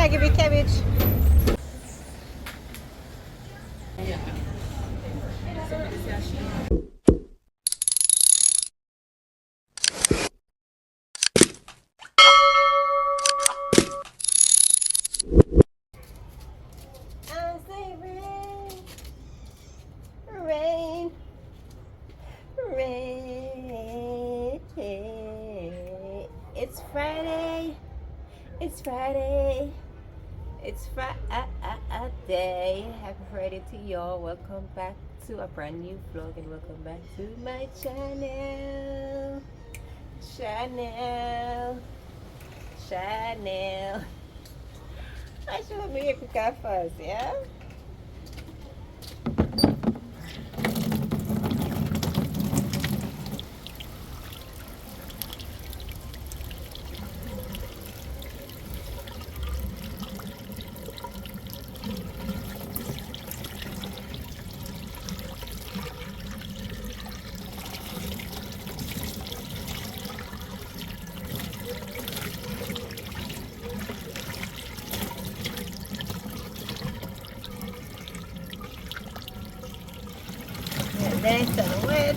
I give you cabbage? I say rain, rain, rain. It's Friday. It's Friday. It's Friday. Happy Friday to y'all. Welcome back to a brand new vlog and welcome back to my channel. Channel. I should make a quick first, yeah? Nice and wet.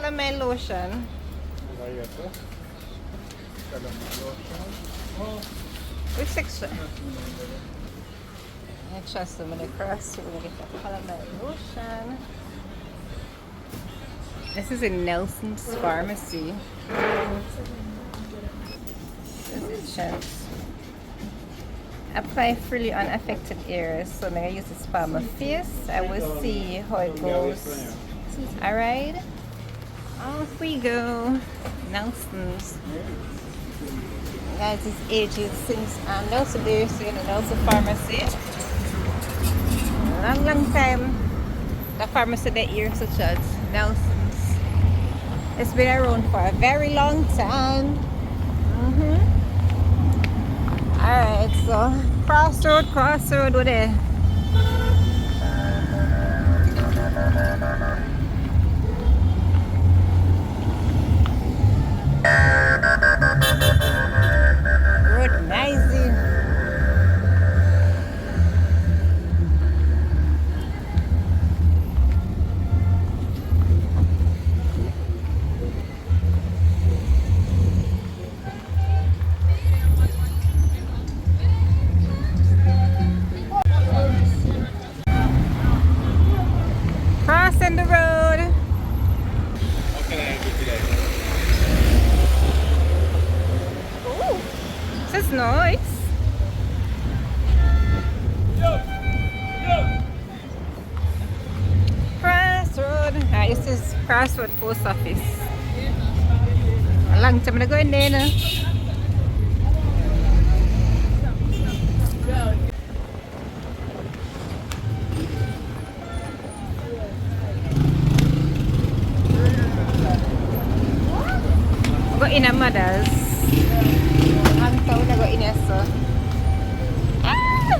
calamine lotion. Which section? I trust them when they cross. We're gonna get the calamine lotion. This is in Nelson's Pharmacy. Chance. Apply freely on affected areas. So I'm gonna use this palm of face. I will see how it goes. Alright. Off we go. Nelson's. Guys, it's ages since Nelson days in the Nelson Pharmacy. Long time. The pharmacy that here such as Nelson's. It's been around for a very long time. Alright, so crossroad with it. Road nicey. Crossing the road. Ooh, this is nice. Crossroad. This is Crossroad Post Office. A long time to go in there now. Go in a mother's. I'm told I go in here, so. Ah!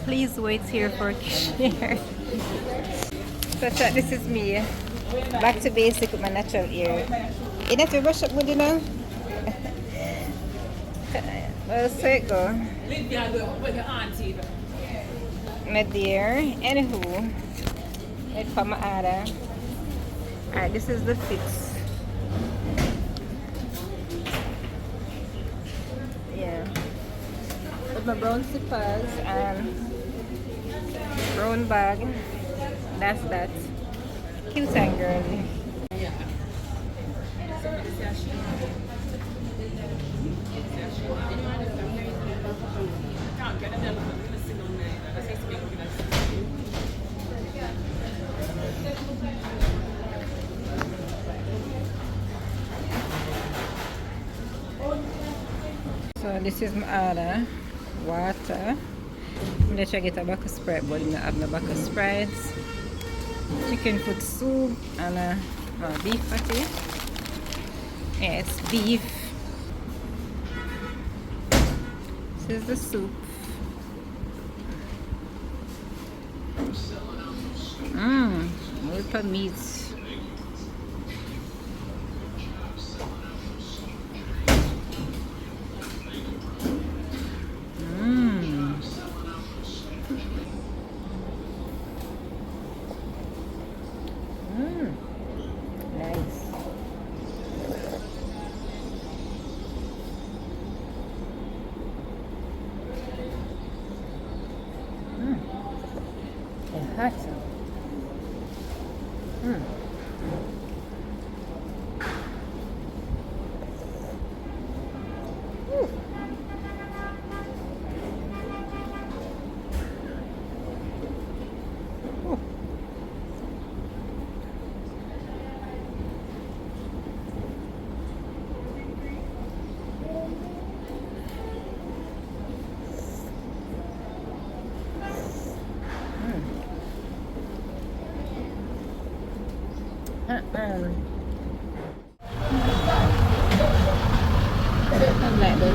Please wait here for a chair. So this is me. Back to basic with my natural hair. You need to brush up good, you know? Well, so it go. My dear, anywho, wait for my order. Alright, this is the fix. Yeah. With my brown slippers and brown bag. That's that. Cute and girly. So this is my order. Water. I'm gonna try to get a bucket Sprite, but I don't have no bucket Sprites. Chicken foot soup and a beef patty. Yeah, it's beef. This is the soup. With meat. Nice. It's hot. Like this.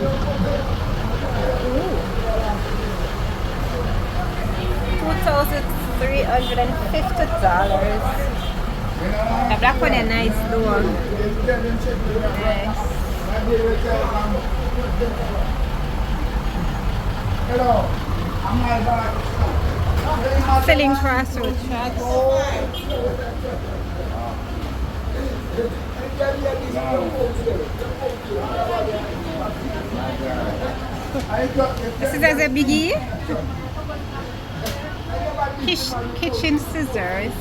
$2,350. The black one is nice though. Nice. Selling crossroad tracks. This is as a biggie. Kitchen scissors.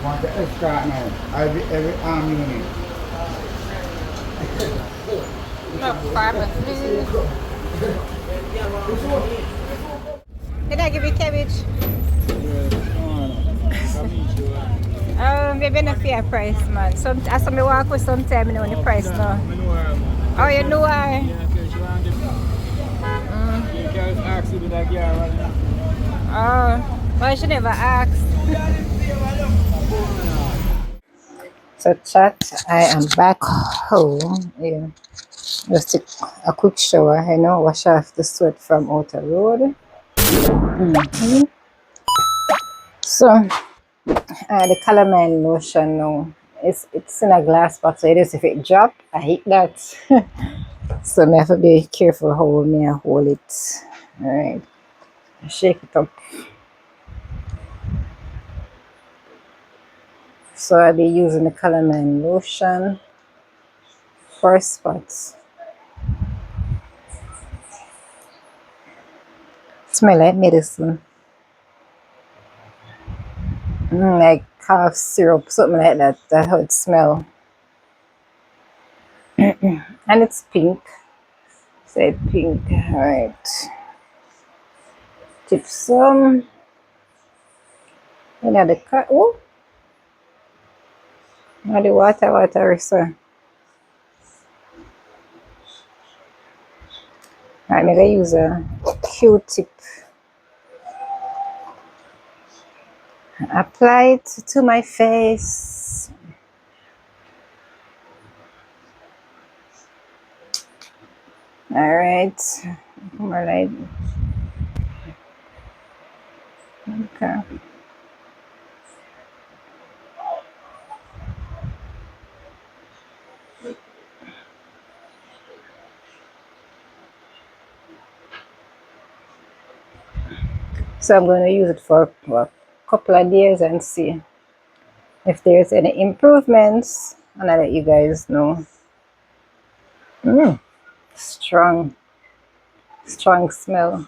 Want the escort now. Every arm unit. Look, pharmacy. Did I give you cabbage? Maybe not fair price, man. I saw me walk with some time, you know, the price now. Oh, you know why? Oh, why she never asked? So chat, I am back home. Yeah. Just took a quick shower, you know, wash off the sweat from outer road. Mhm. So the calamine lotion now. It's in a glass box, so it is if it drop, I hate that. So I have to be careful how me I hold it. Alright. Shake it up. So I'll be using the calamine lotion for spots. Smell like medicine. Like cough syrup, something like that. That's how it smells. And it's pink. Say pink. Alright. Tip some. You know the cut. Oh, now the water, so. I'm gonna use a Q-tip. Apply it to my face. Alright. More like. Okay. So I'm going to use it for a couple of days and see if there's any improvements, and I'll let you guys know. Strong, strong smell.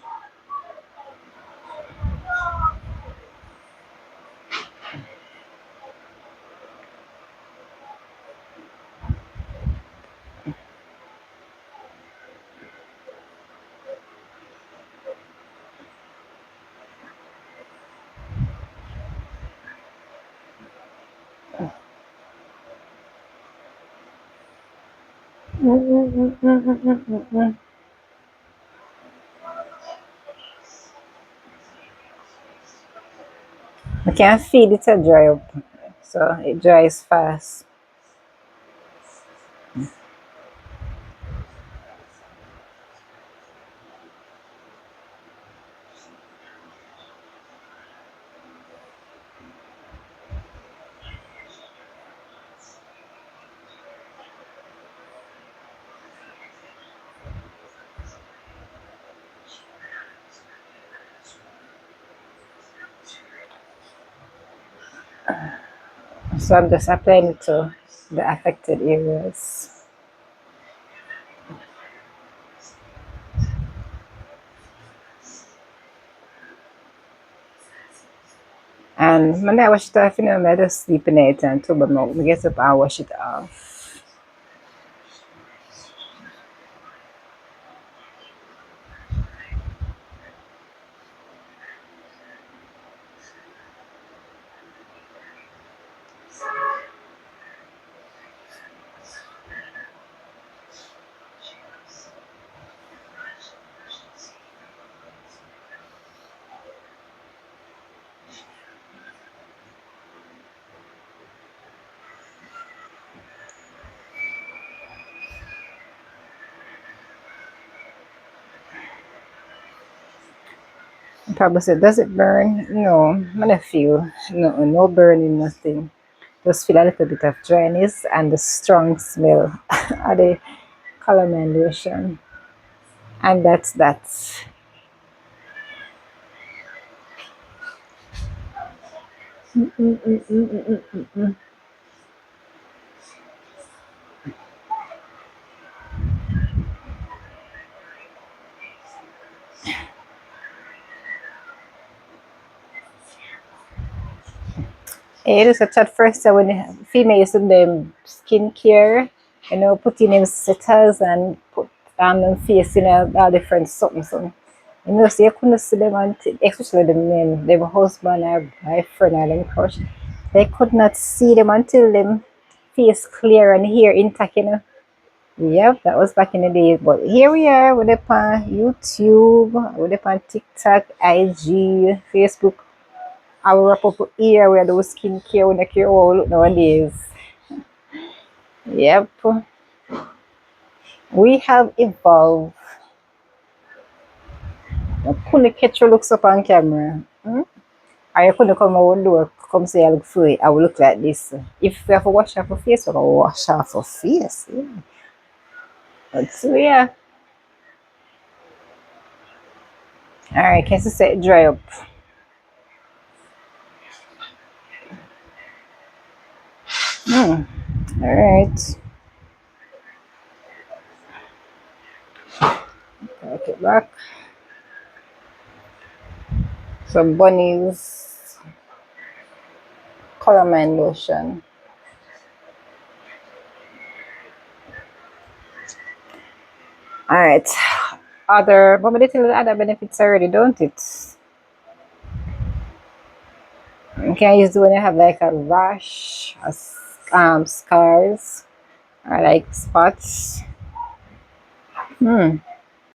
I can feel it to dry up, so it dries fast. So I'm just applying it to the affected areas. And when I wash it off, you know, I just sleep in it and too, but I get up and wash it off. Probably said, does it burn? No, I don't feel no burning, nothing. Just feel a little bit of dryness and the strong smell of the calamine lotion. And that's that. It is such at first when the females in them skincare, putting them setters and put them face in a different something. So you couldn't see them until, especially the men, their husband or boyfriend or them crush. They could not see them until them face clear and hair intact. Yep, that was back in the day. But here we are with it on YouTube, with it on TikTok, IG, Facebook. I will wrap up here where those skincare when they care all look nowadays. Yep. We have evolved. I couldn't catch your looks up on camera. I couldn't come out door, come say I look free. I will look like this. If we have to wash off our face, we will wash off our face. Yeah. But so yeah. Alright, can you say it dry up? Alright. Take it back. Some bunnies calamine lotion. Alright. But we did tell you the other benefits already, don't it? You can use it when you have like a rash, scars, or like spots.